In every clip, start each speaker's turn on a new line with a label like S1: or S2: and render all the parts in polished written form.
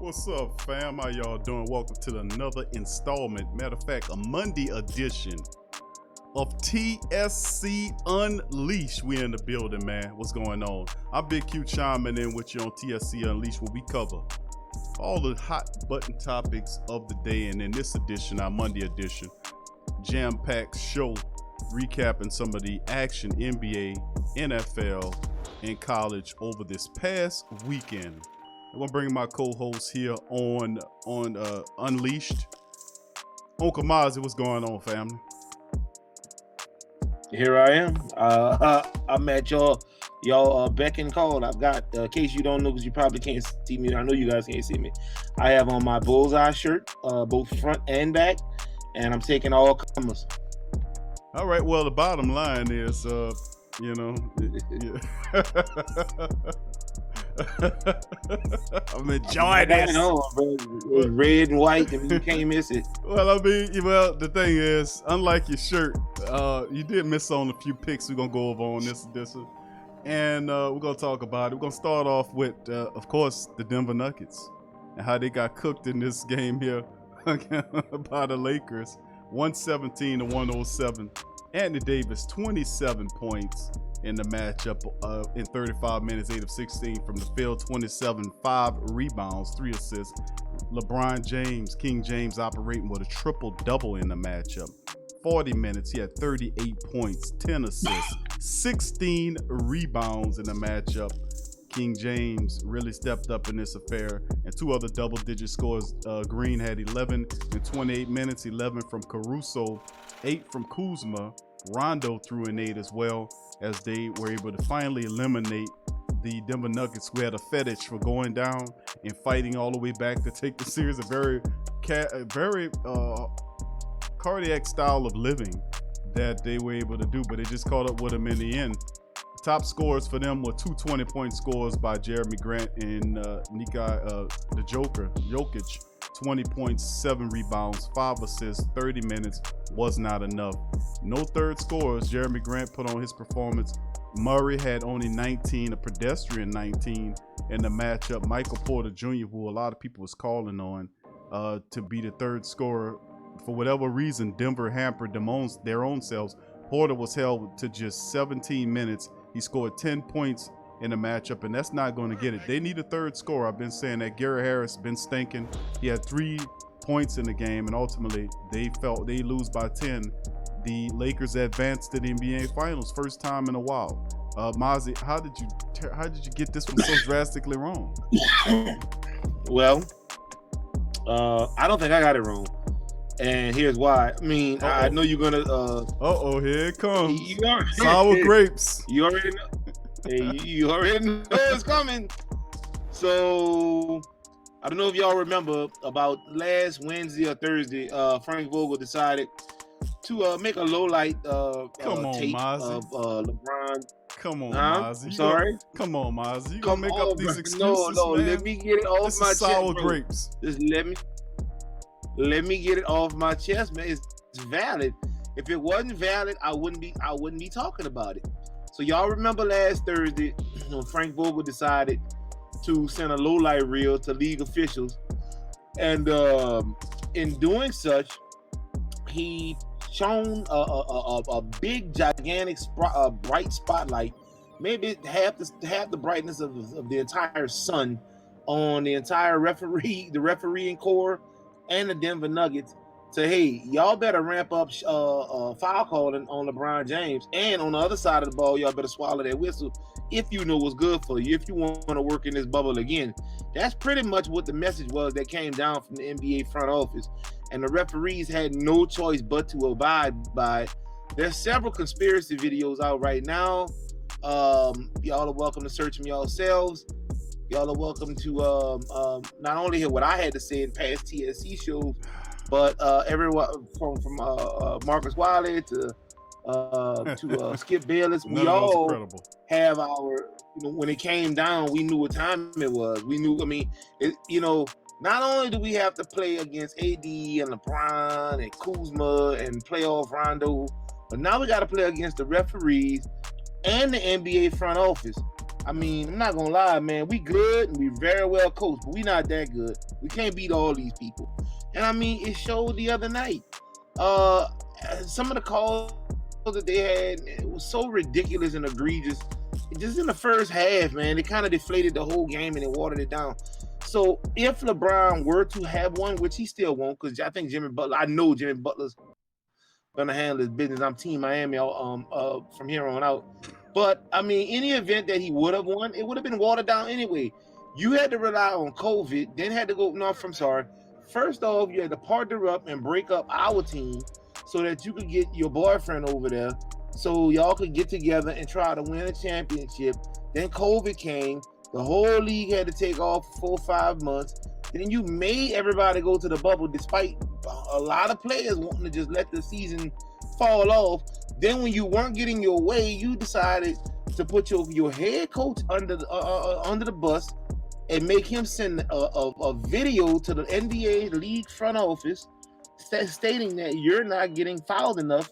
S1: What's up, fam? How y'all doing? Welcome to another installment. Matter of fact, a Monday edition of TSC Unleashed. We in the building, man. What's going on? I'm Big Q chiming in with you on TSC Unleashed, where we cover all the hot button topics of the day. And in this edition, our Monday edition, jam-packed show recapping some of the action NBA, NFL, and college over this past weekend. I'm gonna bring my co-host here on Unleashed. Uncle Mozzie, what's going on, family?
S2: Here I am. I'm at y'all beck and call. I've got, in case you don't know, because you probably can't see me. I know you guys can't see me. I have on my bullseye shirt, both front and back, and I'm taking all comers.
S1: All right. Well, the bottom line is, I'm enjoying this.
S2: It's red and white, and you can't miss it.
S1: Well, the thing is, unlike your shirt, you did miss on a few picks we're going to go over on this edition. And we're going to talk about it. We're going to start off with, of course, the Denver Nuggets and how they got cooked in this game here by the Lakers. 117-107. Anthony Davis, 27 points in the matchup in 35 minutes, 8 of 16 from the field, 27, 5 rebounds, 3 assists. LeBron James, King James, operating with a triple-double in the matchup. 40 minutes, he had 38 points, 10 assists, 16 rebounds in the matchup. King James really stepped up in this affair, and 2 other double-digit scores. Green had 11 in 28 minutes, 11 from Caruso, 8 from Kuzma. Rondo threw in 8 as well, as they were able to finally eliminate the Denver Nuggets, who had a fetish for going down and fighting all the way back to take the series. A very cardiac style of living that they were able to do, but they just caught up with them in the end. Top scores for them were 2 20-point scores by Jeremy Grant and the Joker, Jokic. 20 points, 7 rebounds, 5 assists, 30 minutes was not enough. No third scores. Jeremy Grant put on his performance. Murray had only 19, a pedestrian 19 in the matchup. Michael Porter Jr., who a lot of people was calling on to be the third scorer. For whatever reason, Denver hampered their own selves. Porter was held to just 17 minutes. He scored 10 points in the matchup, and that's not going to get it. They need a third scorer. I've been saying that. Gary Harris been stinking. He had 3 points in the game, and ultimately they lose by 10. The Lakers advanced to the NBA Finals, first time in a while. Mozzie, how did you get this one so drastically wrong?
S2: Well, I don't think I got it wrong, and here's why. I mean, I know you're gonna.
S1: Here it comes.
S2: Sour
S1: grapes.
S2: You already know. You already know it's coming. So I don't know if y'all remember, about last Wednesday or Thursday, Frank Vogel decided to make a low light tape
S1: Mozzie.
S2: of LeBron.
S1: Come on, Mozzie.
S2: Sorry.
S1: Come on, Mozzie. You gonna make up these excuses?
S2: No,
S1: man?
S2: Let me get it off my chest.
S1: Sour grapes.
S2: Just let me get it off my chest, man. It's valid. If it wasn't valid, I wouldn't be talking about it. So y'all remember last Thursday when Frank Vogel decided to send a low light reel to league officials, and in doing such, he shone a big, gigantic, bright spotlight, maybe half the brightness of the entire sun, on the entire refereeing corps and the Denver Nuggets. So, hey, y'all better ramp up foul calling on LeBron James, and on the other side of the ball, y'all better swallow that whistle if you know what's good for you, if you want to work in this bubble again. That's pretty much what the message was that came down from the NBA front office, and the referees had no choice but to abide by. There's several conspiracy videos out right now. Y'all are welcome to search them yourselves. Y'all are welcome to not only hear what I had to say in past TSC shows, but everyone from Marcus Wiley to Skip Bayless, we all have our, when it came down, we knew what time it was. We knew, not only do we have to play against AD and LeBron and Kuzma and playoff Rondo, but now we got to play against the referees and the NBA front office. I mean, I'm not gonna lie, man. We good and we very well coached, but we not that good. We can't beat all these people. And I mean, it showed the other night. Some of the calls that they had, it was so ridiculous and egregious. Just in the first half, man, it kind of deflated the whole game and it watered it down. So if LeBron were to have one, which he still won't, because I think I know Jimmy Butler's gonna handle his business. I'm Team Miami from here on out. But I mean, any event that he would have won, it would have been watered down anyway. You had to rely on COVID, then had to go. No, I'm sorry. First off, you had to partner up and break up our team so that you could get your boyfriend over there, so y'all could get together and try to win a championship. Then COVID came. The whole league had to take off 4 or 5 months. Then you made everybody go to the bubble, despite a lot of players wanting to just let the season fall off. Then when you weren't getting your way, you decided to put your head coach under the bus and make him send a video to the NBA league front office stating that you're not getting fouled enough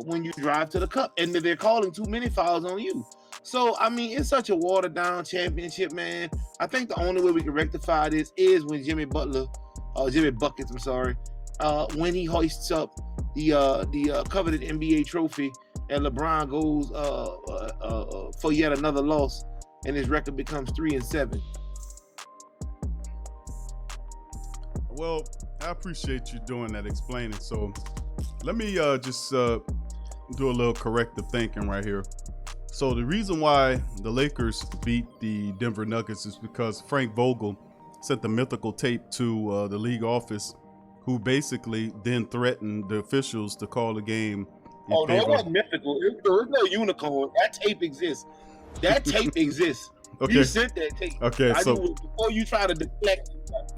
S2: when you drive to the cup, and that they're calling too many fouls on you. So, I mean, it's such a watered-down championship, man. I think the only way we can rectify this is when Jimmy Buckets, when he hoists up the coveted NBA trophy, and LeBron goes for yet another loss, and his record becomes 3-7.
S1: Well, I appreciate you doing that, explaining. So let me just do a little corrective thinking right here. So the reason why the Lakers beat the Denver Nuggets is because Frank Vogel sent the mythical tape to the league office, who basically then threatened the officials to call the game.
S2: Oh, no, it wasn't mythical. There's no unicorn. That tape exists. That tape exists.
S1: Okay.
S2: You sent that tape.
S1: Okay,
S2: I
S1: so
S2: knew it before you try to deflect.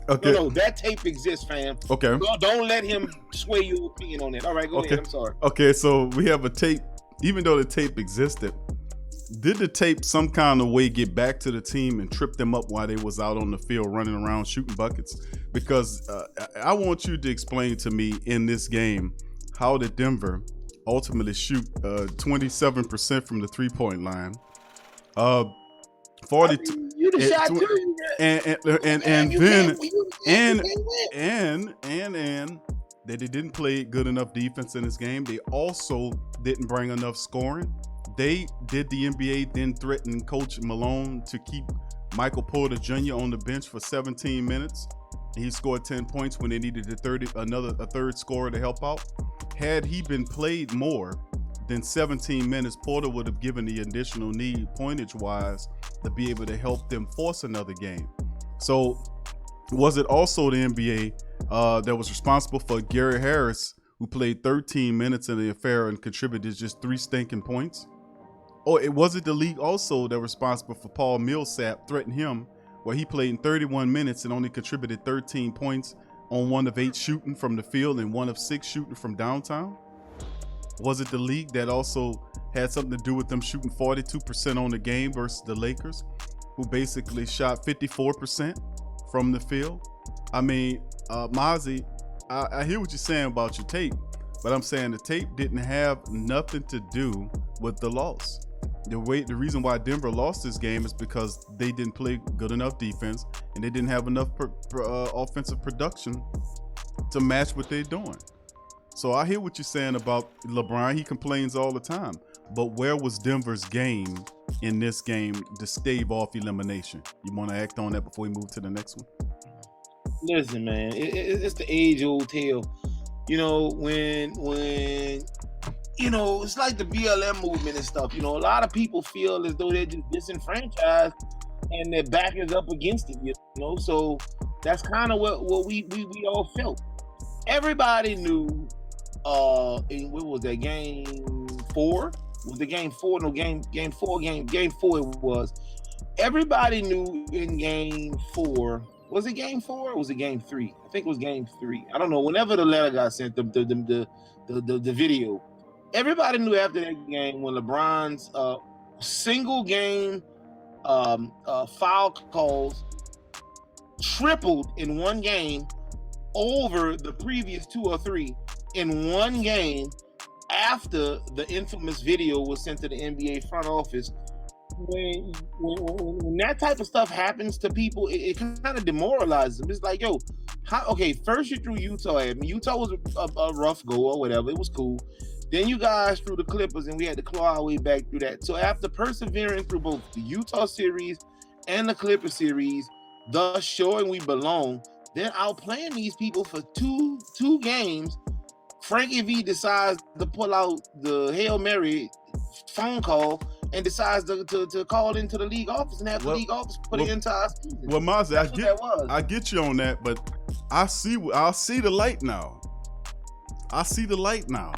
S1: okay,
S2: No, that tape exists, fam.
S1: okay,
S2: Don't let him sway your opinion on that. All right, go
S1: Okay.
S2: ahead. I'm sorry.
S1: okay. So we have a tape. Even though the tape existed, did the tape some kind of way get back to the team and trip them up while they was out on the field running around shooting buckets? Because I want you to explain to me in this game, how did Denver ultimately shoot 27% from the 3-point line, 42,
S2: You the
S1: and
S2: shot
S1: tw-
S2: too.
S1: and they didn't play good enough defense in this game. They also didn't bring enough scoring. They did the NBA then threaten Coach Malone to keep Michael Porter Jr. on the bench for 17 minutes. He scored 10 points when they needed a third scorer to help out. Had he been played more than 17 minutes, Porter would have given the additional need pointage-wise to be able to help them force another game. So was it also the NBA that was responsible for Gary Harris, who played 13 minutes in the affair and contributed just 3 stinking points? Or was it the league also that was responsible for Paul Millsap threatening him, where he played in 31 minutes and only contributed 13 points on 1 of 8 shooting from the field and 1 of 6 shooting from downtown? Was it the league that also had something to do with them shooting 42% on the game versus the Lakers, who basically shot 54% from the field? I mean, Mozzie, I hear what you're saying about your tape, but I'm saying the tape didn't have nothing to do with the loss. The reason why Denver lost this game is because they didn't play good enough defense and they didn't have enough offensive production to match what they're doing. So I hear what you're saying about LeBron. He complains all the time, but where was Denver's game in this game to stave off elimination? You want to act on that before we move to the next one?
S2: Listen, man, it's the age-old tale. You know, when you know, it's like the BLM movement and stuff. You know, a lot of people feel as though they're just disenfranchised and their back is up against it. You know, so that's kind of what we all felt. Everybody knew. What was that, game 4? Was it game 4? No, game 4. Game 4 it was. Everybody knew in game 4. Was it game 4 or was it game 3? I think it was game 3. I don't know. Whenever the letter got sent, the video, everybody knew after that game when LeBron's single game foul calls tripled in one game over the previous 2 or 3 in one game after the infamous video was sent to the NBA front office. when that type of stuff happens to people, it kind of demoralizes them. It's like, yo, first you threw Utah at me. Utah was a rough go or whatever. It was cool. Then you guys threw the Clippers, and we had to claw our way back through that. So after persevering through both the Utah series and the Clipper series, thus showing we belong, then outplaying these people for two games, Frankie V decides to pull out the Hail Mary phone call and decides to call into the league office and have the league office put it into our season.
S1: Well, Mozzie, I get you on that, but I'll see the light now. I see the light now.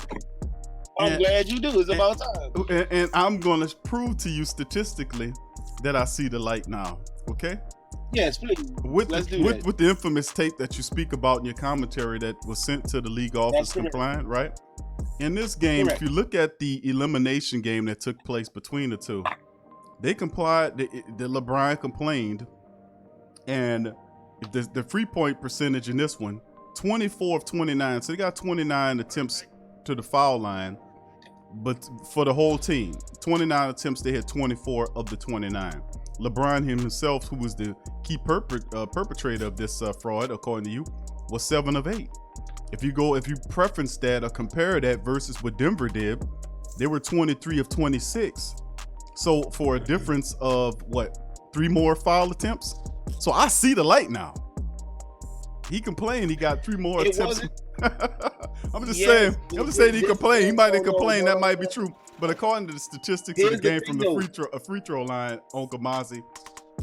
S2: I'm glad you do. It's about time.
S1: And I'm going to prove to you statistically that I see the light now. Okay?
S2: Yes, please.
S1: With the infamous tape that you speak about in your commentary that was sent to the league office compliant, right? In this game, if you look at the elimination game that took place between the two, they complied. The LeBron complained, and the free point percentage in this one, 24 of 29. So they got 29 attempts to the foul line, but for the whole team, 29 attempts, they had 24 of the 29. LeBron himself, who was the key perpetrator of this fraud, according to you, was 7 of 8. If you preference that or compare that versus what Denver did, they were 23 of 26. So for a difference of 3 more foul attempts. So I see the light now. He complained he got 3 more attempts. I'm just saying he complained. He might have complained. That might be true. But according to the statistics of the game from the free throw line, Uncle Mozzie,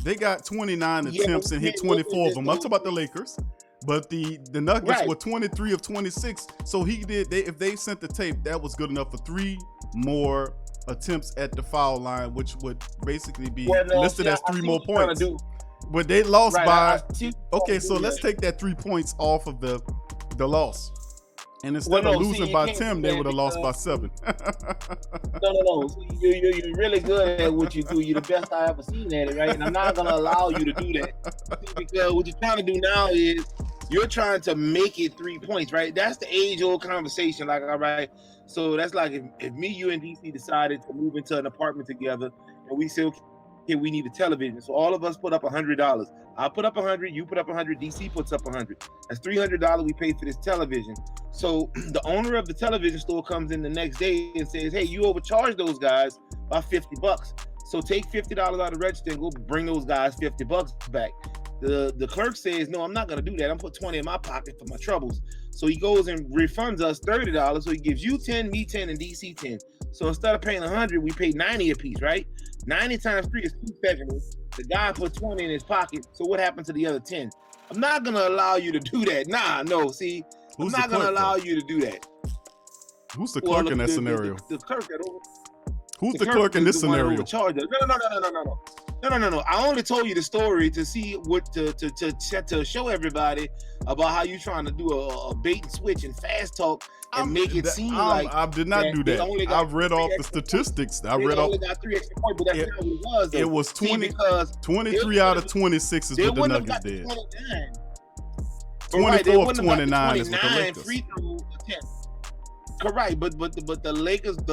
S1: they got 29 attempts and hit 24 of them. I'm talking about the Lakers. But the Nuggets were 23 of 26. So if they sent the tape, that was good enough for 3 more attempts at the foul line, which would basically be listed as 3 more points. But they lost by so let's take that 3 points off of the loss. And instead of losing by 10, they would have lost by 7.
S2: No. You're really good at what you do. You're the best I ever seen at it, right? And I'm not going to allow you to do that. Because what you're trying to do now is you're trying to make it 3 points, right? That's the age-old conversation. Like, all right, so that's like if me, you, and DC decided to move into an apartment together, and we say, okay, we need a television. So all of us put up $100. I put up 100, you put up 100, DC puts up 100. That's $300 we paid for this television. So the owner of the television store comes in the next day and says, hey, you overcharged those guys by $50. So take $50 out of the register and go bring those guys $50 back. The clerk says, no, I'm not going to do that. I'm put 20 in my pocket for my troubles. So he goes and refunds us $30. So he gives you 10, me 10, and DC 10. So instead of paying 100, we paid 90 a piece, right? 90 times 3 is 270. The guy put 20 in his pocket. So what happened to the other 10? I'm not going to allow you to do that. See, I'm not going to allow you to do that.
S1: Who's the clerk in that scenario?
S2: The clerk that over.
S1: Who's the clerk in this scenario?
S2: No. I only told you the story to see what to show everybody about how you trying to do a bait and switch and fast talk and make it seem like
S1: I did not do that. I've read off the statistics. I read off.
S2: Only got 3 extra points, but that's not what it was. Though.
S1: It was 23 out of 26 is what the Nuggets did. 24 of 29 is what the Lakers.
S2: Free throw attempts. Correct, but the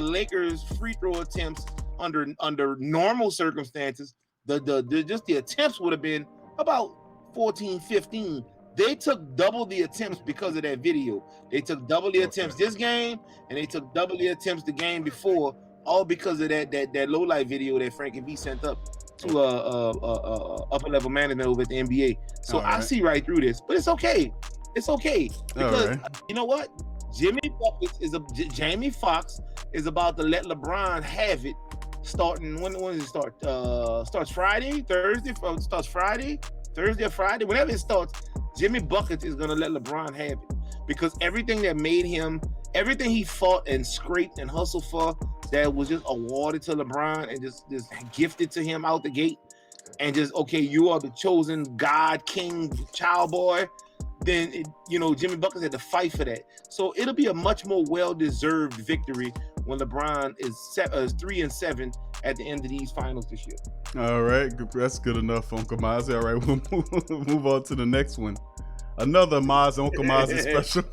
S2: Lakers free throw attempts under normal circumstances, the attempts would have been about 14, 15. They took double the attempts because of that video. They took double the attempts this game, and they took double the attempts the game before, all because of that low light video that Frankie V sent up to upper level management over at the NBA. So I see right through this, but it's okay. It's okay because you know what? Jamie Foxx is about to let LeBron have it. Starting when does it start? Starts Friday, Thursday. Starts Friday, Thursday or Friday. Whenever it starts, Jimmy Buckets is gonna let LeBron have it because everything that made him, everything he fought and scraped and hustled for, that was just awarded to LeBron and just gifted to him out the gate, and just you are the chosen God, King, child boy. Then Jimmy Buckets had to fight for that. So it'll be a much more well-deserved victory when LeBron is 3-7 at the end of these finals this year.
S1: All right, that's good enough, Uncle Mozzie. All right, we'll move on to the next one. Another Uncle Mozzie special.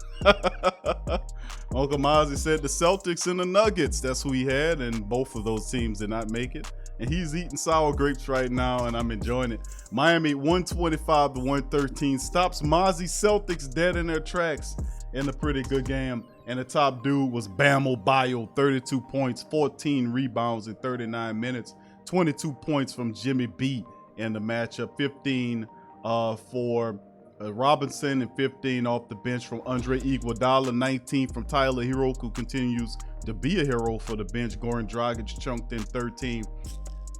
S1: Uncle Mozzie said the Celtics and the Nuggets. That's who he had, and both of those teams did not make it. And he's eating sour grapes right now, and I'm enjoying it. Miami 125-113 stops Mozzie Celtics dead in their tracks in a pretty good game. And the top dude was Bam Adebayo, 32 points, 14 rebounds in 39 minutes, 22 points from Jimmy B in the matchup, 15 for Robinson and 15 off the bench from Andre Iguodala, 19 from Tyler Hero, who continues to be a hero for the bench. Goran Dragic chunked in 13.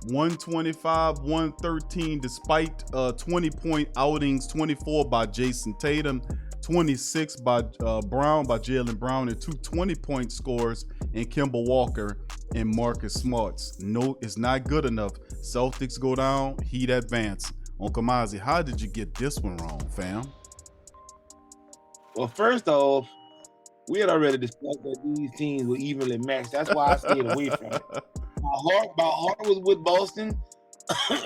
S1: 125-113 despite 20-point outings, 24 by Jason Tatum, 26 by Jaylen Brown, and two 20-point scores in Kemba Walker and Marcus Smarts. No, it's not good enough. Celtics go down, Heat advance. Uncle Mozzie, how did you get this one wrong, fam?
S2: Well, first off, we had already discussed that these teams were evenly matched. That's why I stayed away from it. My heart was with Boston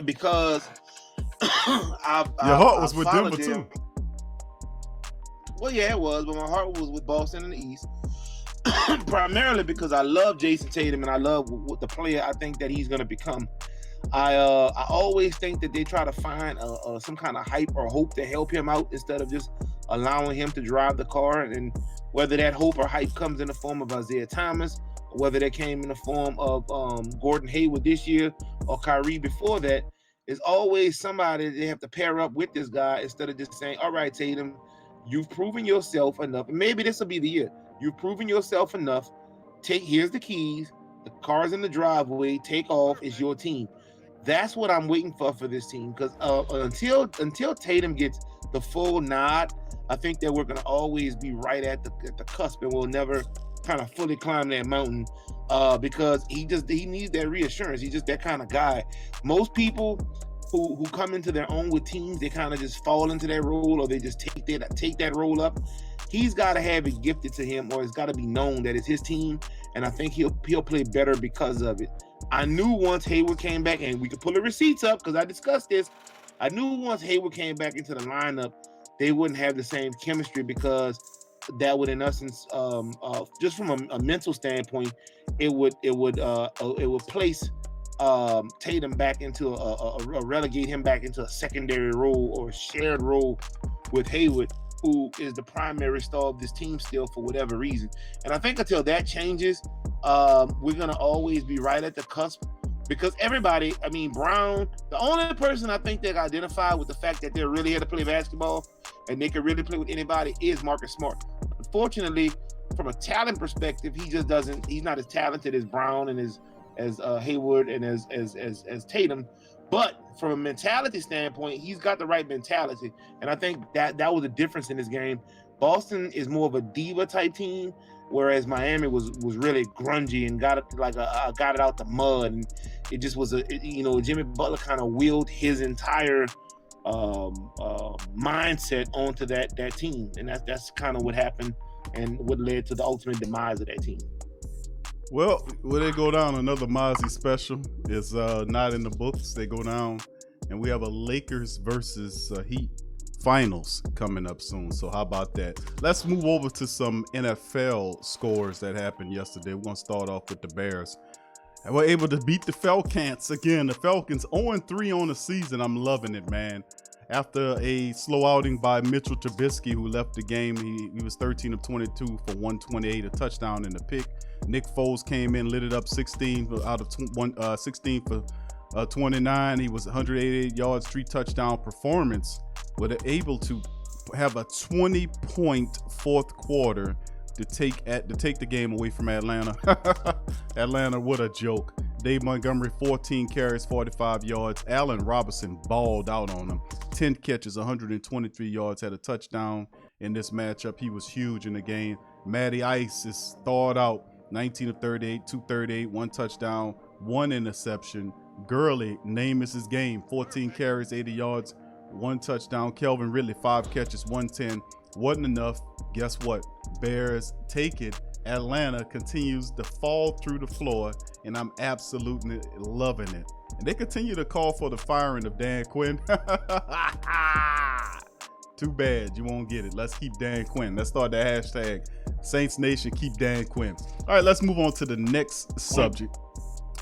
S2: because
S1: your heart was with Denver too.
S2: Well, yeah, it was, but my heart was with Boston in the East. Primarily because I love Jason Tatum and I love what the player I think that he's going to become. I always think that they try to find some kind of hype or hope to help him out instead of just allowing him to drive the car. And whether that hope or hype comes in the form of Isaiah Thomas, or whether that came in the form of Gordon Hayward this year or Kyrie before that, is always somebody they have to pair up with this guy instead of just saying, all right, Tatum, you've proven yourself enough. And maybe this will be the year. You've proven yourself enough. Here's the keys. The car's in the driveway. Take off. It's your team. That's what I'm waiting for this team. Because until Tatum gets the full nod, I think that we're going to always be right at the cusp, and we'll never kind of fully climb that mountain because he needs that reassurance. He's just that kind of guy. Most people who come into their own with teams, they kind of just fall into that role, or they just take that role up. He's got to have it gifted to him, or it's got to be known that it's his team, and I think he'll play better because of it. I knew once Hayward came back, and we could pull the receipts up because I discussed this. I knew once Hayward came back into the lineup, they wouldn't have the same chemistry because that would, in essence, just from a mental standpoint, it would place Tatum back into relegate him back into a secondary role or a shared role with Hayward, who is the primary star of this team still for whatever reason. And I think until that changes, we're going to always be right at the cusp because everybody, I mean, Brown, the only person I think that identified with the fact that they're really here to play basketball and they can really play with anybody is Marcus Smart. Unfortunately, from a talent perspective, he's not as talented as Brown and as Hayward and as Tatum. But from a mentality standpoint, he's got the right mentality. And I think that was the difference in this game. Boston is more of a diva type team, whereas Miami was really grungy and got it out the mud. And it just was Jimmy Butler kind of willed his entire mindset onto that team. And that's kind of what happened and what led to the ultimate demise of that team.
S1: Well, when they go down, another Mozzie special is not in the books. They go down, and we have a Lakers versus Heat finals coming up soon. So how about that? Let's move over to some NFL scores that happened yesterday. We're going to start off with the Bears. And we're able to beat the Falcons again. The Falcons 0-3 on the season. I'm loving it, man. After a slow outing by Mitchell Trubisky, who left the game, he was 13 of 22 for 128, a touchdown and a pick. Nick Foles came in, lit it up 16 for 29. He was 188 yards, 3 touchdown performance. Were able to have a 20-point fourth quarter to take the game away from Atlanta. Atlanta, what a joke. Dave Montgomery, 14 carries, 45 yards. Allen Robinson balled out on him. 10 catches, 123 yards, had a touchdown in this matchup. He was huge in the game. Matty Ice is thawed out, 19 of 38, 238, 1 touchdown, 1 interception. Gurley, name is his game, 14 carries, 80 yards, 1 touchdown. Kelvin Ridley, 5 catches, 110. Wasn't enough. Guess what? Bears take it. Atlanta continues to fall through the floor, and I'm absolutely loving it. And they continue to call for the firing of Dan Quinn. Too bad you won't get it. Let's keep Dan Quinn. Let's start the hashtag Saints Nation. Keep Dan Quinn. All right, let's move on to the next subject.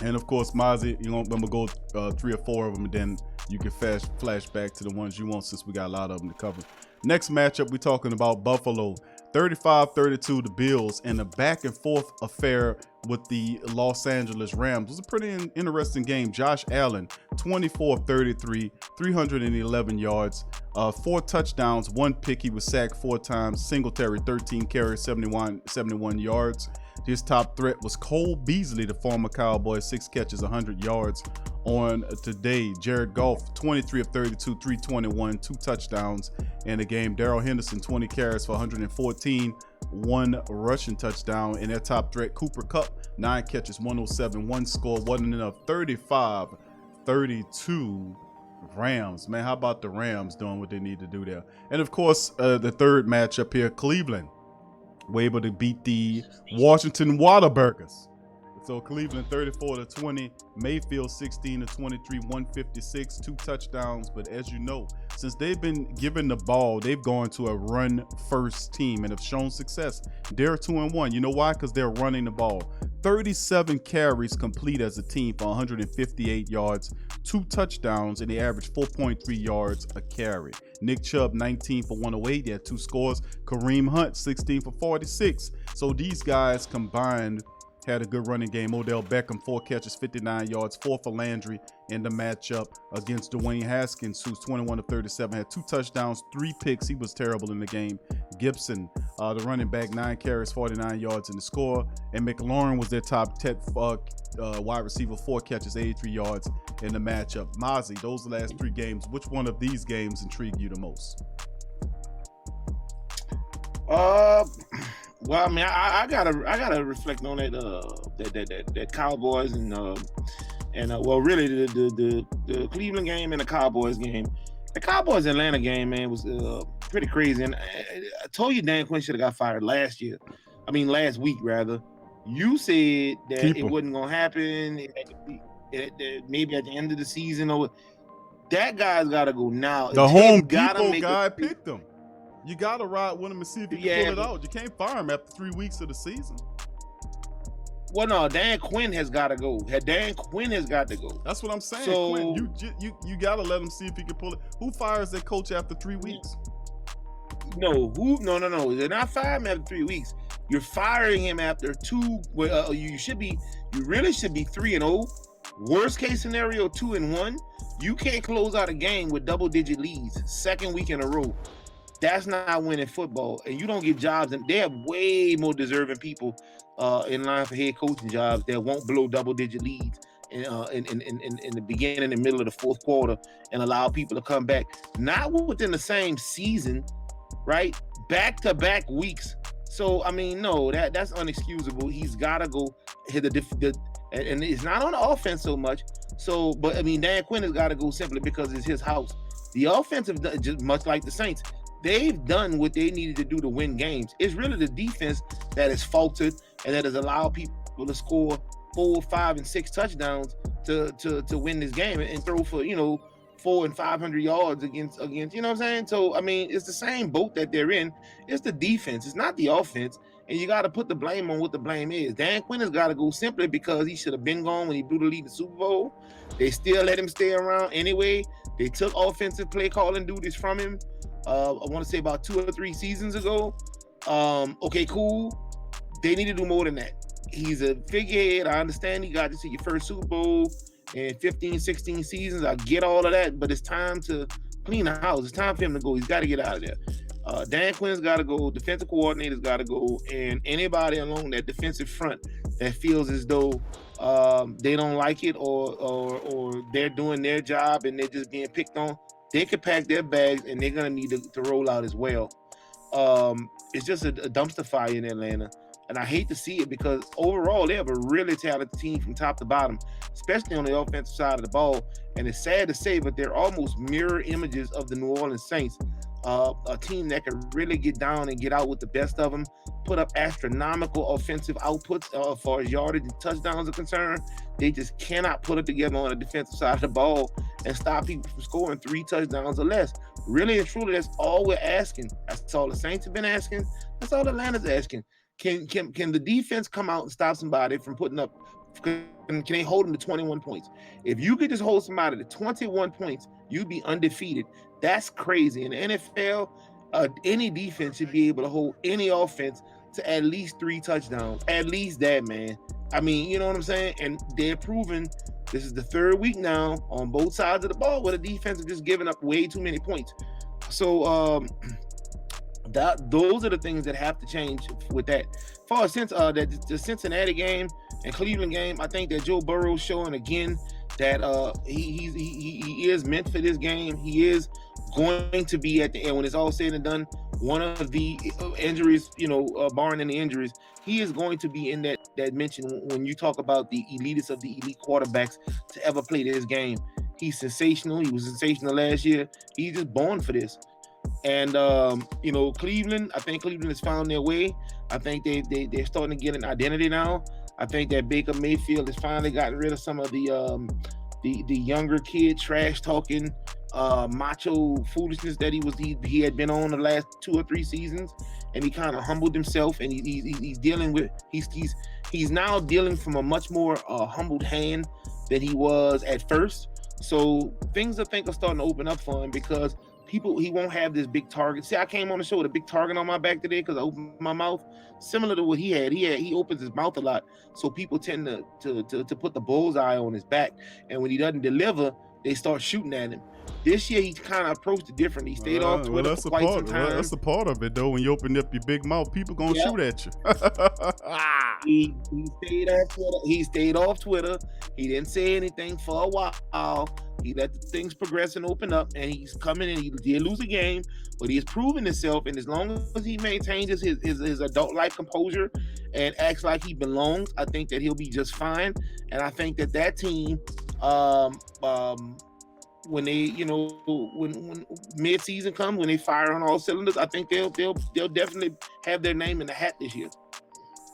S1: And of course, Mozzie, I'm gonna go 3 or 4 of them, and then you can flash back to the ones you want, since we got a lot of them to cover. Next matchup, we're talking about Buffalo 35-32 the Bills, and a back and forth affair with the Los Angeles Rams. It was a pretty interesting game. Josh Allen 24-33, 311 yards, 4 touchdowns, 1 pick. He was sacked 4 times. Singletary 13 carries, 71 yards. His top threat was Cole Beasley, the former Cowboy, 6 catches, 100 yards on today. Jared Goff, 23 of 32, 321, 2 touchdowns in the game. Darrell Henderson, 20 carries for 114, 1 rushing touchdown. And their top threat, Cooper Kupp, 9 catches, 107, 1 score. Wasn't enough. 35-32 Rams. Man, how about the Rams doing what they need to do there? And of course, the third matchup here, Cleveland were able to beat the Washington Whataburgers. So Cleveland 34-20, Mayfield 16-23, 156, 2 touchdowns. But as you know, since they've been given the ball, they've gone to a run-first team and have shown success. They're 2-1. You know why? Because they're running the ball. 37 carries complete as a team for 158 yards, 2 touchdowns, and they average 4.3 yards a carry. Nick Chubb, 19 for 108. He had 2 scores. Kareem Hunt, 16 for 46. So these guys combined had a good running game. Odell Beckham, 4 catches, 59 yards, 4 for Landry in the matchup against Dwayne Haskins, who's 21 of 37, had 2 touchdowns, 3 picks. He was terrible in the game. Gibson, the running back, 9 carries, 49 yards in the score. And McLaurin was their top 10 wide receiver, 4 catches, 83 yards in the matchup. Mozzie, those last 3 games, which one of these games intrigued you the most?
S2: Well, I mean, I gotta reflect on that Cowboys and well, really the Cleveland game and the Cowboys game. The Cowboys Atlanta game, man, was pretty crazy. And I told you Dan Quinn should have got fired last week rather. You said that it wasn't gonna happen. Maybe at the end of the season, or that guy's got to go now.
S1: The Home Depot guy picked him. You got to ride with him and see if you can pull it out. You can't fire him after 3 weeks of the season.
S2: Well, no, Dan Quinn has got to go. Dan Quinn has got to go.
S1: That's what I'm saying.
S2: So,
S1: Quinn, you got to let him see if he can pull it. Who fires their coach after 3 weeks?
S2: No. They're not firing him after 3 weeks. You're firing him after 2. You really should be 3-0. Worst case scenario, 2-1. You can't close out a game with double-digit leads 2nd week in a row. That's not winning football, and you don't get jobs. And they have way more deserving people in line for head coaching jobs that won't blow double-digit leads in the beginning and middle of the 4th quarter and allow people to come back. Not within the same season, right? Back-to-back weeks. So I mean, no, that's unexcusable. He's got to go hit and it's not on the offense so much. So, but I mean, Dan Quinn has got to go simply because it's his house. The offensive, just much like the Saints, they've done what they needed to do to win games. It's really the defense that has faltered and that has allowed people to score 4, 5, and 6 touchdowns to win this game and throw for 400 and 500 yards against you know what I'm saying? So I mean, it's the same boat that they're in. It's the defense. It's not the offense. And you got to put the blame on what the blame is. Dan Quinn has got to go simply because he should have been gone when he blew the lead in the Super Bowl. They still let him stay around anyway. They took offensive play calling duties from him. I want to say about 2 or 3 seasons ago. Okay, cool. They need to do more than that. He's a figurehead. I understand you got to see your first Super Bowl in 15, 16 seasons. I get all of that, but it's time to clean the house. It's time for him to go. He's got to get out of there. Dan Quinn's got to go. Defensive coordinator's got to go. And anybody along that defensive front that feels as though they don't like it or they're doing their job and they're just being picked on, they could pack their bags and they're going to need to roll out as well. It's just a dumpster fire in Atlanta. And I hate to see it because overall they have a really talented team from top to bottom, especially on the offensive side of the ball. And it's sad to say, but they're almost mirror images of the New Orleans Saints, a team that can really get down and get out with the best of them, put up astronomical offensive outputs as far as yardage and touchdowns are concerned. They just cannot put it together on the defensive side of the ball and stop people from scoring 3 touchdowns or less. Really and truly, that's all we're asking. That's all the Saints have been asking. That's all Atlanta's asking. Can the defense come out and stop somebody from putting up? Can they hold them to 21 points? If you could just hold somebody to 21 points, you'd be undefeated. That's crazy. In the NFL, any defense should be able to hold any offense to at least 3 touchdowns. At least that, man. I mean, you know what I'm saying? And they're proving this is the 3rd week now on both sides of the ball where the defense is just giving up way too many points. So those are the things that have to change with that. As far as the Cincinnati game and Cleveland game, I think that Joe Burrow's showing again that he is meant for this game. He is going to be at the end when it's all said and done. One of the injuries, barring any injuries, he is going to be in that mention when you talk about the elitist of the elite quarterbacks to ever play this game. He's sensational. He was sensational last year. He's just born for this. And Cleveland, I think Cleveland has found their way. I think they're starting to get an identity now. I think that Baker Mayfield has finally gotten rid of some of the younger kid trash talking, macho foolishness that he had been on the last 2 or 3 seasons, and he kind of humbled himself, and he's dealing with he's now dealing from a much more humbled hand than he was at first. So things I think are starting to open up for him because he won't have this big target. See, I came on the show with a big target on my back today because I opened my mouth, similar to what he had. He opens his mouth a lot, so people tend to put the bullseye on his back, and when he doesn't deliver, they start shooting at him. This year, he kind of approached it differently. He stayed off Twitter for quite some time.
S1: That's a part of it, though. When you open up your big mouth, people gonna shoot at you.
S2: He stayed off Twitter. He stayed off Twitter. He didn't say anything for a while. He let the things progress and open up, and he's coming in. He did lose a game, but he has proven himself. And as long as he maintains his adult life composure and acts like he belongs, I think that he'll be just fine. And I think that team, when they, when mid-season comes, when they fire on all cylinders, I think they'll definitely have their name in the hat this year.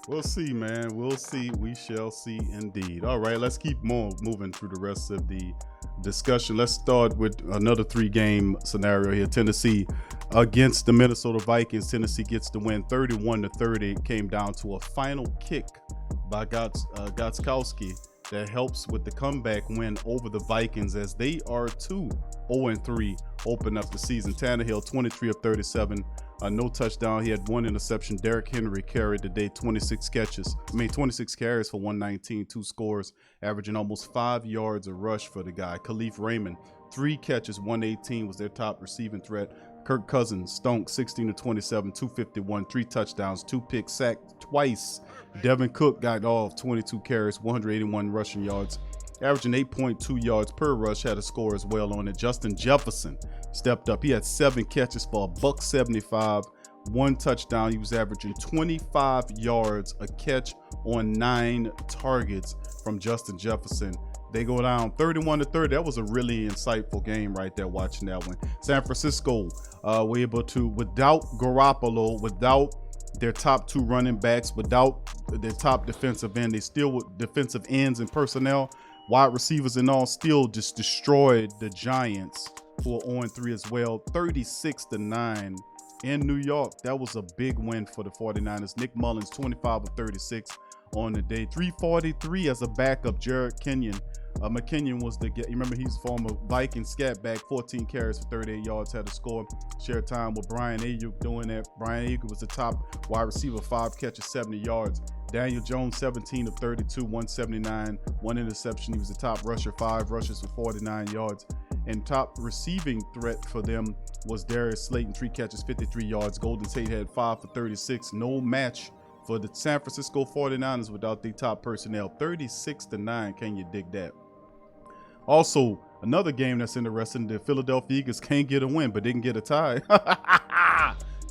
S1: We'll see, man. We'll see. We shall see indeed. All right, let's keep moving through the rest of the discussion. Let's start with another 3-game scenario here. Tennessee against the Minnesota Vikings. Tennessee gets the win 31-30. It came down to a final kick by Gostkowski that helps with the comeback win over the Vikings as they are 2-0-3 open up the season. Tannehill 23 of 37, no touchdown. He had 1 interception. Derrick Henry carried the day, 26 carries for 119, 2 scores, averaging almost 5 yards a rush for the guy. Khalif Raymond 3 catches, 118 was their top receiving threat. Kirk Cousins stunk 16 of 27, 251, 3 touchdowns, 2 picks, sacked twice. Devin Cook got off 22 carries, 181 rushing yards, averaging 8.2 yards per rush, had a score as well on it. Justin Jefferson stepped up. He had 7 catches for $175, 1 touchdown. He was averaging 25 yards a catch on 9 targets from Justin Jefferson. They go down 31-30. That was a really insightful game right there, watching that one. San Francisco were able to, without Garoppolo, without their top 2 running backs, without their top defensive end, they still with defensive ends and personnel, wide receivers and all, still just destroyed the Giants, who are 0-3 as well, 36-9 in New York. That was a big win for the 49ers. Nick Mullins, 25 of 36 on the day, 343 as a backup. Jared Kenyon. McKinnon was the guy. You remember he's former Viking scat back, 14 carries for 38 yards, had a score. Shared time with Brian Ayuk doing that. Brian Ayuk was the top wide receiver, 5 catches, 70 yards. Daniel Jones, 17 of 32, 179, 1 interception. He was the top rusher, 5 rushes for 49 yards. And top receiving threat for them was Darius Slayton, 3 catches, 53 yards. Golden Tate had 5 for 36. No match for the San Francisco 49ers without the top personnel. 36-9. Can you dig that? Also, another game that's interesting, the Philadelphia Eagles can't get a win, but they can get a tie.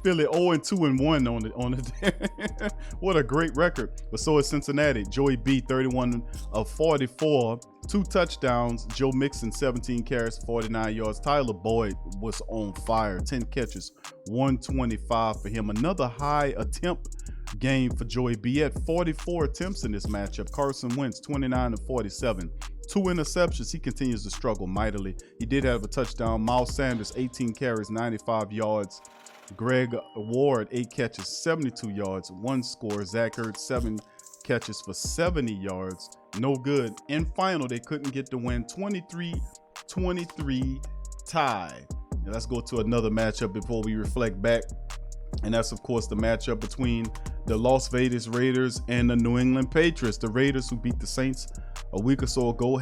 S1: Philly 0-2-1 on the what a great record. But so is Cincinnati. Joey B, 31 of 44, 2 touchdowns. Joe Mixon, 17 carries, 49 yards. Tyler Boyd was on fire, 10 catches, 125 for him. Another high attempt game for Joey B. He had 44 attempts in this matchup. Carson Wentz, 29 of 47, 2 interceptions. He continues to struggle mightily. He did have a touchdown. Miles Sanders, 18 carries, 95 yards. Greg Ward, 8 catches, 72 yards, 1 score. Zach Ertz, 7 catches for 70 yards. No good. In final, they couldn't get the win. 23-23 tie. Now let's go to another matchup before we reflect back. And that's, of course, the matchup between the Las Vegas Raiders and the New England Patriots. The Raiders, who beat the Saints a week or so ago,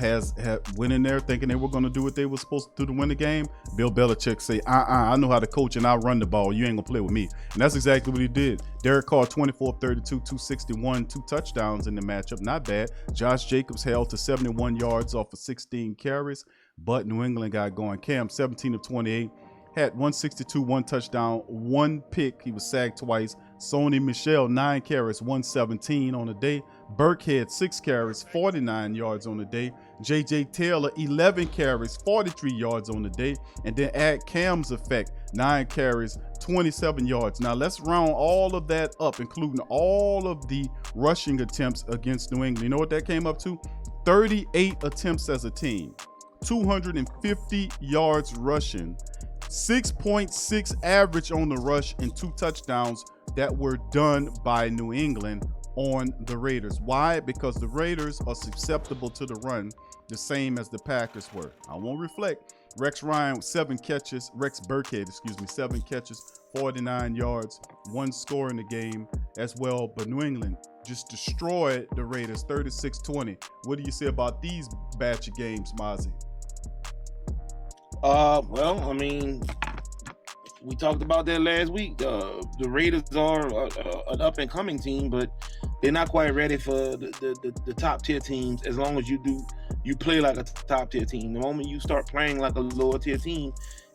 S1: went in there thinking they were going to do what they were supposed to do to win the game. Bill Belichick say, I know how to coach and I'll run the ball. You ain't going to play with me. And that's exactly what he did. Derek Carr, 24-32, 261, 2 touchdowns in the matchup. Not bad. Josh Jacobs held to 71 yards off of 16 carries, but New England got going. Cam, 17 of 28. Had 162, 1 touchdown, 1 pick. He was sacked twice. Sony Michel, 9 carries, 117 on the day. Burkhead, 6 carries, 49 yards on the day. J.J. Taylor, 11 carries, 43 yards on the day. And then add Cam's effect, 9 carries, 27 yards. Now let's round all of that up, including all of the rushing attempts against New England. You know what that came up to? 38 attempts as a team, 250 yards rushing, 6.6 average on the rush, and 2 touchdowns that were done by New England on the Raiders. Why? Because the Raiders are susceptible to the run, the same as the Packers were. I won't reflect. Rex Burkhead, 7 catches, 49 yards, 1 score in the game as well. But New England just destroyed the Raiders, 36-20. What do you say about these batch of games, Mozzie?
S2: Well, I mean, we talked about that last week. The Raiders are an up-and-coming team, but they're not quite ready for the top-tier teams. As long as you play like a top-tier team. The moment you start playing like a lower-tier team,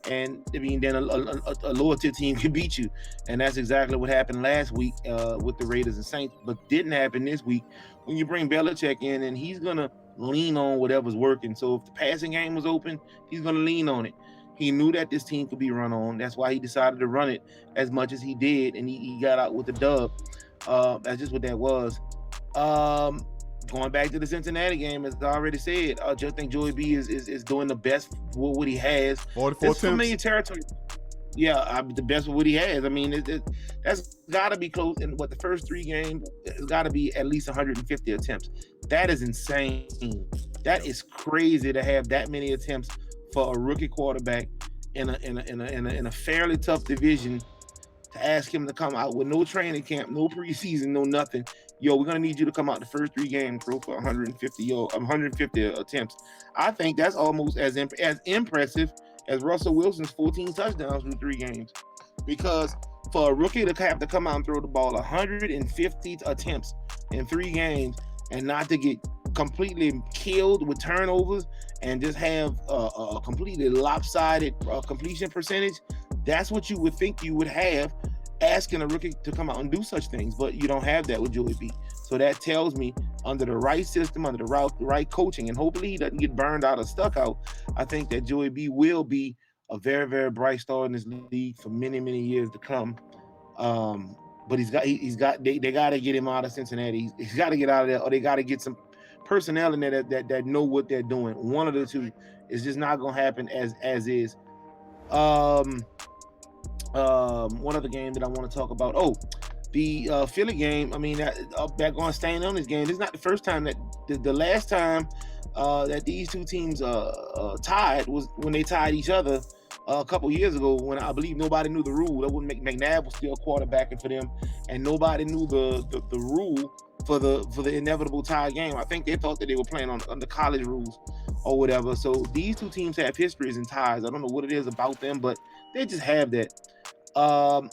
S2: and I mean, then a lower-tier team can beat you, and that's exactly what happened last week with the Raiders and Saints, but didn't happen this week. When you bring Belichick in, and he's gonna lean on whatever's working. So if the passing game was open, he's going to lean on it. He knew that this team could be run on. That's why he decided to run it as much as he did, and he got out with the dub. That's just what that was. Going back to the Cincinnati game, as I already said, I just think Joey B is doing the best with what he has.
S1: 44 attempts.
S2: Familiar territory. Yeah, the best with what he has. I mean, that's got to be close. In the first 3 games, it's got to be at least 150 attempts. That is insane. That is crazy to have that many attempts for a rookie quarterback in a fairly tough division. To ask him to come out with no training camp, no preseason, no nothing. Yo, we're gonna need you to come out the first 3 games, bro, for 150 attempts. I think that's almost as impressive as Russell Wilson's 14 touchdowns in 3 games. Because for a rookie to have to come out and throw the ball 150 attempts in 3 games and not to get completely killed with turnovers and just have a completely lopsided completion percentage, that's what you would think you would have asking a rookie to come out and do such things. But you don't have that with Joey B. So that tells me under the right system, under the right coaching, and hopefully he doesn't get burned out or stuck out, I think that Joey B will be a very, very bright star in this league for many, many years to come. But they got to get him out of Cincinnati. He's got to get out of there, or they got to get some personnel in there that know what they're doing. One of the two is just not going to happen as is. One other game that I want to talk about. The Philly game. I mean, back on staying on this game. This is not the first time that the last time that these two teams tied was when they tied each other a couple years ago, when I believe nobody knew the rule. That wouldn't make McNabb was still quarterbacking for them, and nobody knew the rule for the inevitable tie game. I think they thought that they were playing on the college rules or whatever. So these two teams have histories and ties. I don't know what it is about them, but they just have that. And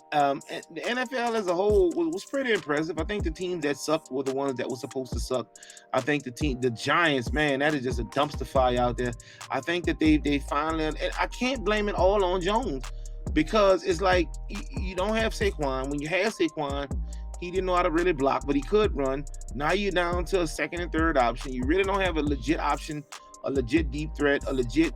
S2: the NFL as a whole was pretty impressive. I think the teams that sucked were the ones that were supposed to suck. I think the Giants, man, that is just a dumpster fire out there. I think that they finally, and I can't blame it all on Jones, because it's like you don't have Saquon. When you had Saquon, he didn't know how to really block, but he could run. Now you're down to a second and third option. You really don't have a legit option, a legit deep threat, a legit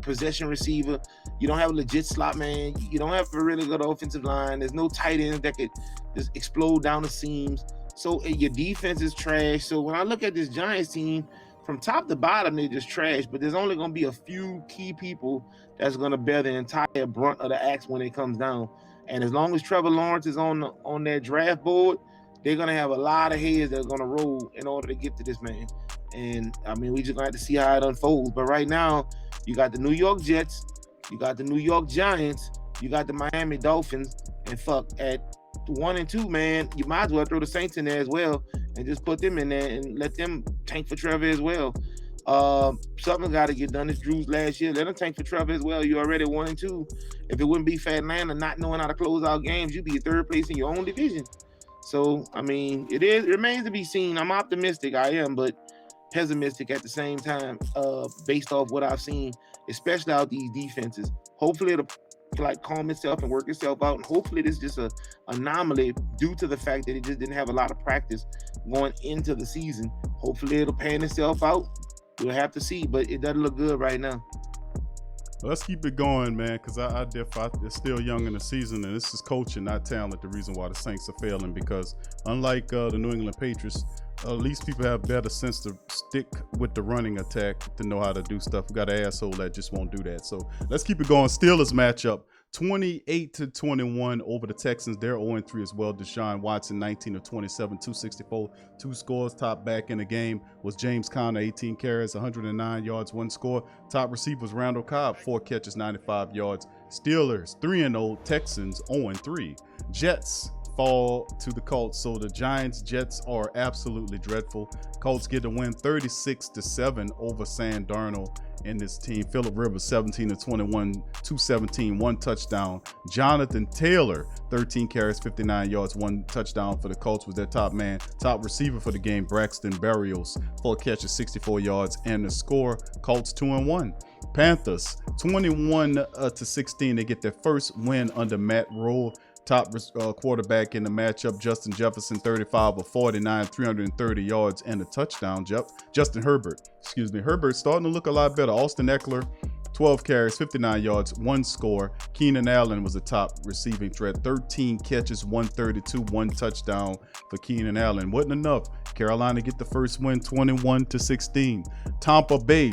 S2: possession receiver. You don't have a legit slot man. You don't have a really good offensive line. There's no tight end that could just explode down the seams. So your defense is trash. So when I look at this Giants team, from top to bottom, they're just trash. But there's only going to be a few key people that's going to bear the entire brunt of the axe when it comes down. And as long as Trevor Lawrence is on that draft board, they're going to have a lot of heads that are going to roll in order to get to this man. And, I mean, we just going to have to see how it unfolds. But right now, you got the New York Jets, you got the New York Giants, you got the Miami Dolphins, and fuck, at 1 and 2, man, you might as well throw the Saints in there as well and just put them in there and let them tank for Trevor as well. Something got to get done. It's Drew's last year. Let them tank for Trevor as well. You're already 1 and 2. If it wouldn't be for Atlanta not knowing how to close out games, you'd be third place in your own division. So, I mean, it remains to be seen. I'm optimistic, I am, but pessimistic at the same time, based off what I've seen, especially out these defenses. Hopefully it'll like calm itself and work itself out, and hopefully this is just an anomaly due to the fact that it just didn't have a lot of practice going into the season. Hopefully it'll pan itself out. We'll have to see, but it doesn't look good right now.
S1: Let's keep it going, man, because it's still young in the season, and this is coaching, not talent, the reason why the Saints are failing. Because unlike the New England Patriots, at least people have better sense to stick with the running attack to know how to do stuff. We got an asshole that just won't do that. So let's keep it going. Steelers matchup, 28-21 over the Texans. They're 0-3 as well. Deshaun Watson, 19 of 27, 264, 2 scores. Top back in the game was James Conner, 18 carries, 109 yards, 1 score. Top receiver was Randall Cobb, 4 catches, 95 yards. Steelers 3-0, Texans 0-3. Jets fall to the Colts. So the Jets are absolutely dreadful. Colts get a win 36-7 over Sam Darnold in this team. Phillip Rivers 17 of 21, 217, 1 touchdown. Jonathan Taylor 13 carries, 59 yards, 1 touchdown for the Colts, was their top man. Top receiver for the game, Braxton Berrios, 4 catches, 64 yards, and the score, Colts 2-1. Panthers 21-16. They get their first win under Matt Rule. Top quarterback in the matchup, Justin Jefferson, 35 of 49, 330 yards and a touchdown. Justin Herbert, Herbert starting to look a lot better. Austin Eckler, 12 carries, 59 yards, 1 score. Keenan Allen was the top receiving threat, 13 catches, 132, 1 touchdown for Keenan Allen. Wasn't enough. Carolina get the first win, 21-16. Tampa Bay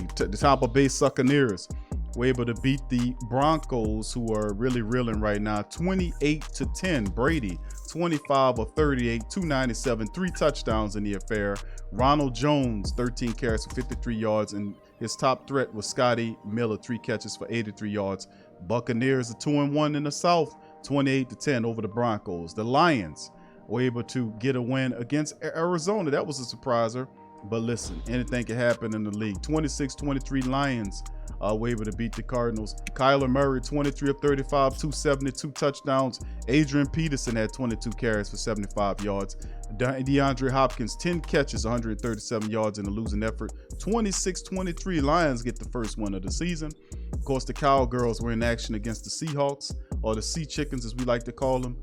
S1: Buccaneers were able to beat the Broncos, who are really reeling right now, 28-10. Brady, 25 of 38, 297, 3 touchdowns in the affair. Ronald Jones, 13 carries for 53 yards, and his top threat was Scotty Miller, 3 catches for 83 yards. Buccaneers are 2-1 in the South, 28-10 over the Broncos. The Lions were able to get a win against Arizona. That was a surpriser. But listen, anything can happen in the league. 26-23 Lions were able to beat the Cardinals. Kyler Murray, 23 of 35, 272 touchdowns. Adrian Peterson had 22 carries for 75 yards. DeAndre Hopkins, 10 catches, 137 yards in a losing effort. 26-23 Lions get the first win of the season. Of course, the Cowgirls were in action against the Seahawks, or the Sea Chickens as we like to call them.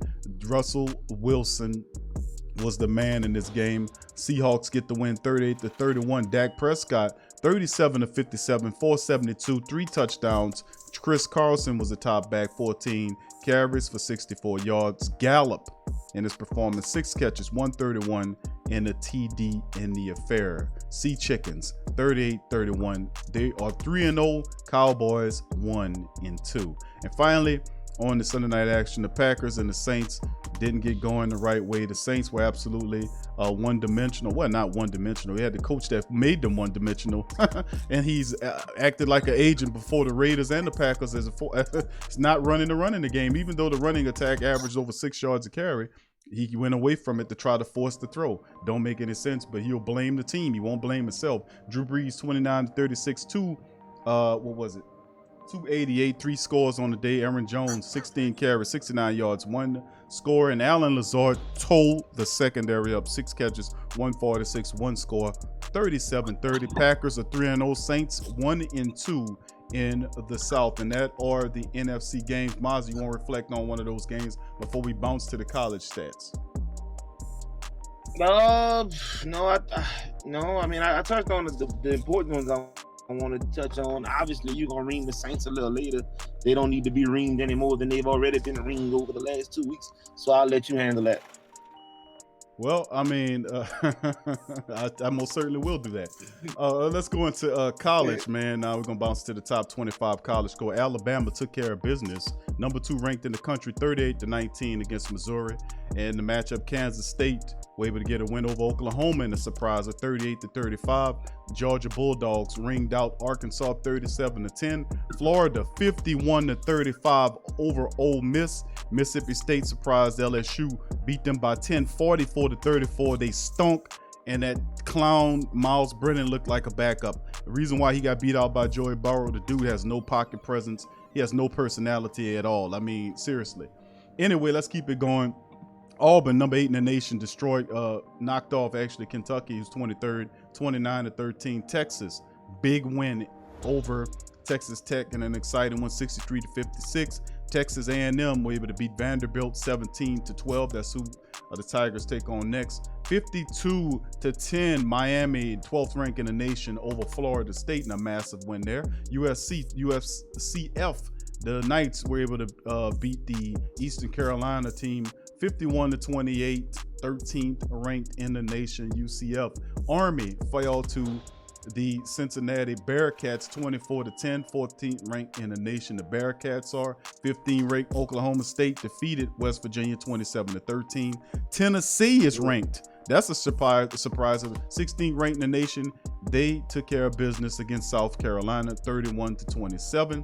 S1: Russell Wilson was the man in this game. Seahawks get the win 38-31. Dak Prescott, 37 of 57, 472, 3 touchdowns. Chris Carlson was the top back, 14 carries for 64 yards. Gallup in his performance, 6 catches, 131, and a TD in the affair. Sea Chickens, 38-31. They are 3-0. Cowboys 1-2. And finally, on the Sunday night action, the Packers and the Saints didn't get going the right way. The Saints were absolutely one-dimensional. Well, not one-dimensional. They had the coach that made them one-dimensional, and he's acted like an agent before the Raiders and the Packers. It's not running the game, even though the running attack averaged over 6 yards a carry. He went away from it to try to force the throw. Don't make any sense, but he'll blame the team. He won't blame himself. Drew Brees, 29-36, 288, 3 scores on the day. Aaron Jones, 16 carries, 69 yards, 1 score. And Alan Lazard towed the secondary up, 6 catches, 146, 1 score, 37-30. Packers are 3-0. Saints 1-2 in the South. And that are the NFC games. Maz, you want to reflect on one of those games before we bounce to the college stats?
S2: No. I mean, I touched on the important ones I want to touch on. Obviously, you're going to ream the Saints a little later. They don't need to be reamed any more than they've already been reamed over the last 2 weeks. So I'll let you handle that.
S1: Well, I mean, I most certainly will do that. Let's go into college, man. Now we're going to bounce to the top 25 college score. Alabama took care of business. Number 2 ranked in the country, 38-19 against Missouri. And the matchup, Kansas State were able to get a win over Oklahoma in a surprise of 38-35. Georgia Bulldogs ringed out Arkansas 37-10. Florida 51-35 over Ole Miss. Mississippi State surprised LSU, beat them by 10, 44-34. They stunk, and that clown Miles Brennan looked like a backup. The reason why he got beat out by Joey Burrow, the dude has no pocket presence. He has no personality at all. I mean, seriously. Anyway, let's keep it going. Auburn, number 8 in the nation, knocked off actually Kentucky, who's 23rd, 29-13. Texas, big win over Texas Tech in an exciting one, 63-56. Texas A&M were able to beat Vanderbilt 17-12. That's who the Tigers take on next. 52-10, Miami, 12th rank in the nation over Florida State in a massive win there. UCF, the Knights were able to beat the Eastern Carolina team 51-28, 13th ranked in the nation. UCF. Army fell to the Cincinnati Bearcats 24-10, 14th ranked in the nation. The Bearcats are 15th ranked. Oklahoma State defeated West Virginia 27-13. Tennessee is ranked. That's a surprise of 16th ranked in the nation. They took care of business against South Carolina 31-27.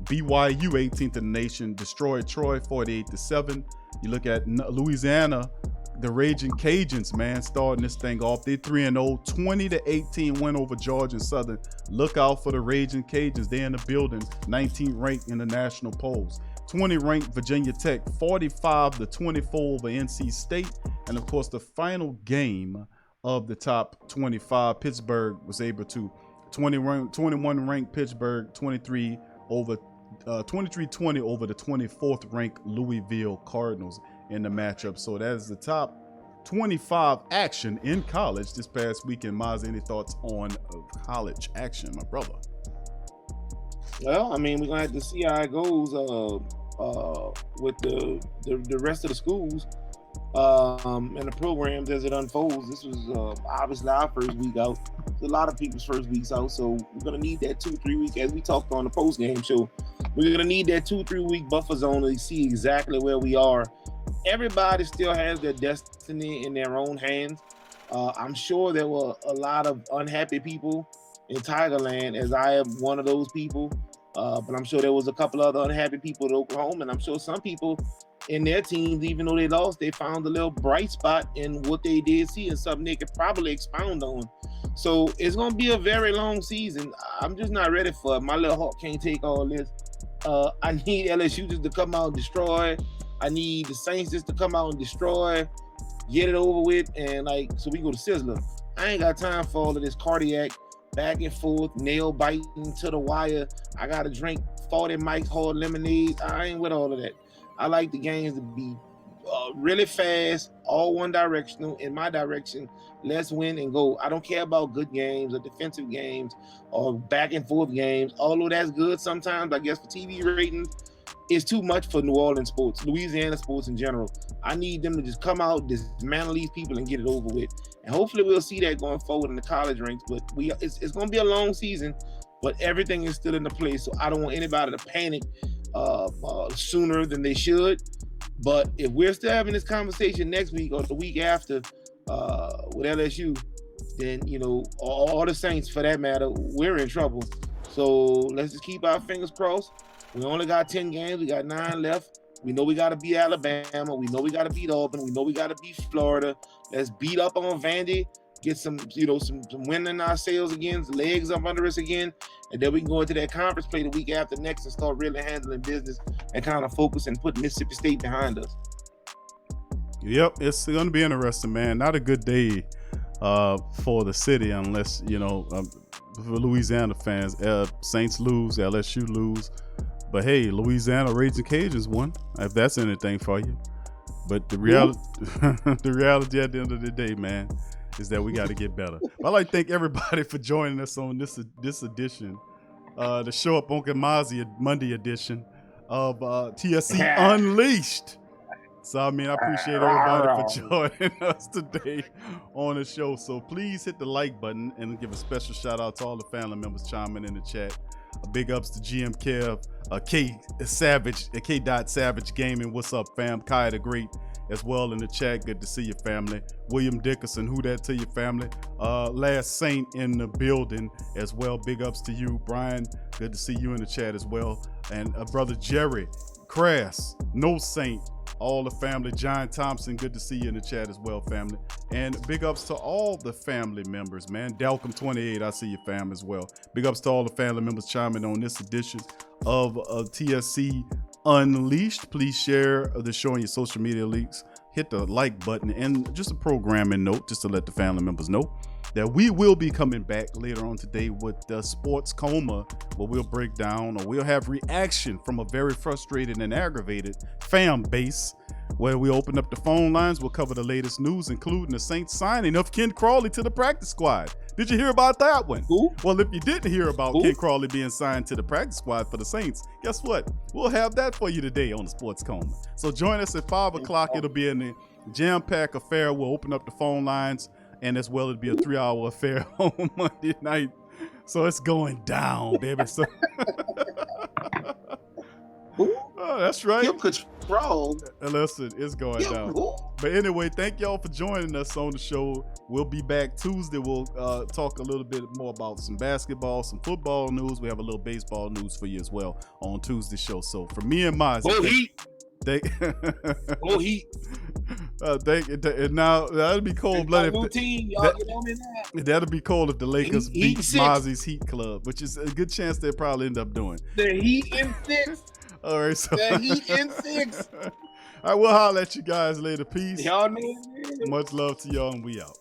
S1: BYU 18th in the nation destroyed Troy 48-7. You look at Louisiana, the Raging Cajuns, man, starting this thing off. They're 3-0, 20-18 win over Georgia and Southern. Look out for the Raging Cajuns. They're in the building, 19th ranked in the national polls. 20 ranked Virginia Tech, 45-24 over NC State. And of course, the final game of the top 25, Pittsburgh was able to 21 ranked Pittsburgh, 23-20 over the 24th ranked Louisville Cardinals in the matchup. So that is the top 25 action in college this past weekend. Maz, any thoughts on college action, my brother?
S2: Well, I mean, we're gonna have to see how it goes with the rest of the schools and the programs as it unfolds. This was obviously our first week out. There's a lot of people's first weeks out, so we're gonna need that 2-3 week, as we talked on the post game show. We're gonna need that 2-3 week buffer zone to see exactly where we are. Everybody still has their destiny in their own hands. I'm sure there were a lot of unhappy people in Tigerland, as I am one of those people. But I'm sure there was a couple other unhappy people at Oklahoma, and I'm sure some people in their teams, even though they lost, they found a little bright spot in what they did see and something they could probably expound on. So it's going to be a very long season. I'm just not ready for it. My little heart can't take all this. I need LSU just to come out and destroy. I need the Saints just to come out and destroy, get it over with, and so we go to Sizzler. I ain't got time for all of this cardiac back and forth, nail biting to the wire. I got to drink 40 Mike's Hard lemonade. I ain't with all of that. I like the games to be really fast, all one directional, in my direction. Let's win and go. I don't care about good games or defensive games or back and forth games. Although that's good sometimes, I guess, for TV ratings, it's too much for New Orleans sports, Louisiana sports in general. I need them to just come out, dismantle these people, and get it over with. And hopefully we'll see that going forward in the college ranks. But it's going to be a long season, but everything is still in the place. So I don't want anybody to panic sooner than they should. But if we're still having this conversation next week or the week after with LSU, then, all the Saints for that matter, we're in trouble. So let's just keep our fingers crossed. We only got 10 games. We got 9 left. We know we got to beat Alabama. We know we got to beat Auburn. We know we got to beat Florida. Let's beat up on Vandy. Get some wind in our sails again, legs up under us again, and then we can go into that conference play the week after next and start really handling business and kind of focus and put Mississippi State behind us.
S1: Yep, it's going to be interesting, man. Not a good day for the city unless, for Louisiana fans, Saints lose, LSU lose. But hey, Louisiana Raging Cajuns won, if that's anything for you. But the reality at the end of the day, man, is that we got to get better. I'd like to thank everybody for joining us on this edition, the Show Up Uncle Mozzie Monday edition of TSC Unleashed. So, I mean, I appreciate everybody for joining us today on the show. So please hit the like button and give a special shout out to all the family members chiming in the chat. Big ups to GM Kev, K Savage, K. Savage Gaming. What's up, fam? Kai the Great as well in the chat. Good to see your family. William Dickerson, who that to your family. Last Saint in the building as well. Big ups to you, Brian. Good to see you in the chat as well. And brother Jerry, Crass, No Saint, all the family. John Thompson, good to see you in the chat as well, family. And big ups to all the family members, man. Dalcom28, I see your fam as well. Big ups to all the family members chiming on this edition of TSC Unleashed. Please share the show on your social media links. Hit the like button and just a programming note just to let the family members know that we will be coming back later on today with the Sports Coma, where we'll break down or we'll have reaction from a very frustrated and aggravated fan base, where we open up the phone lines. We'll cover the latest news, including the Saints signing of Ken Crawley to the practice squad. Did you hear about that one?
S2: Who?
S1: Well, if you didn't hear about
S2: Who?
S1: Ken Crawley being signed to the practice squad for the Saints, guess what? We'll have that for you today on the Sports Coma. So join us at 5 o'clock. It'll be in the jam-packed affair. We'll open up the phone lines, and as well, it'll be a 3-hour affair on Monday night. So it's going down, baby. So oh, that's right.
S2: Kim Control.
S1: Listen, it's going down. But anyway, thank y'all for joining us on the show. We'll be back Tuesday. We'll talk a little bit more about some basketball, some football news. We have a little baseball news for you as well on Tuesday's show. So for me and Miles,
S2: Heat. Heat.
S1: And now that'll be cold blooded. That'll be cold if the Lakers beat Mozzie's Heat Club, which is a good chance they'll probably end up doing.
S2: The Heat in 6.
S1: All right, so
S2: the Heat in 6.
S1: All right, we'll holler at you guys later. Peace.
S2: Y'all know.
S1: Much love to y'all, and we out.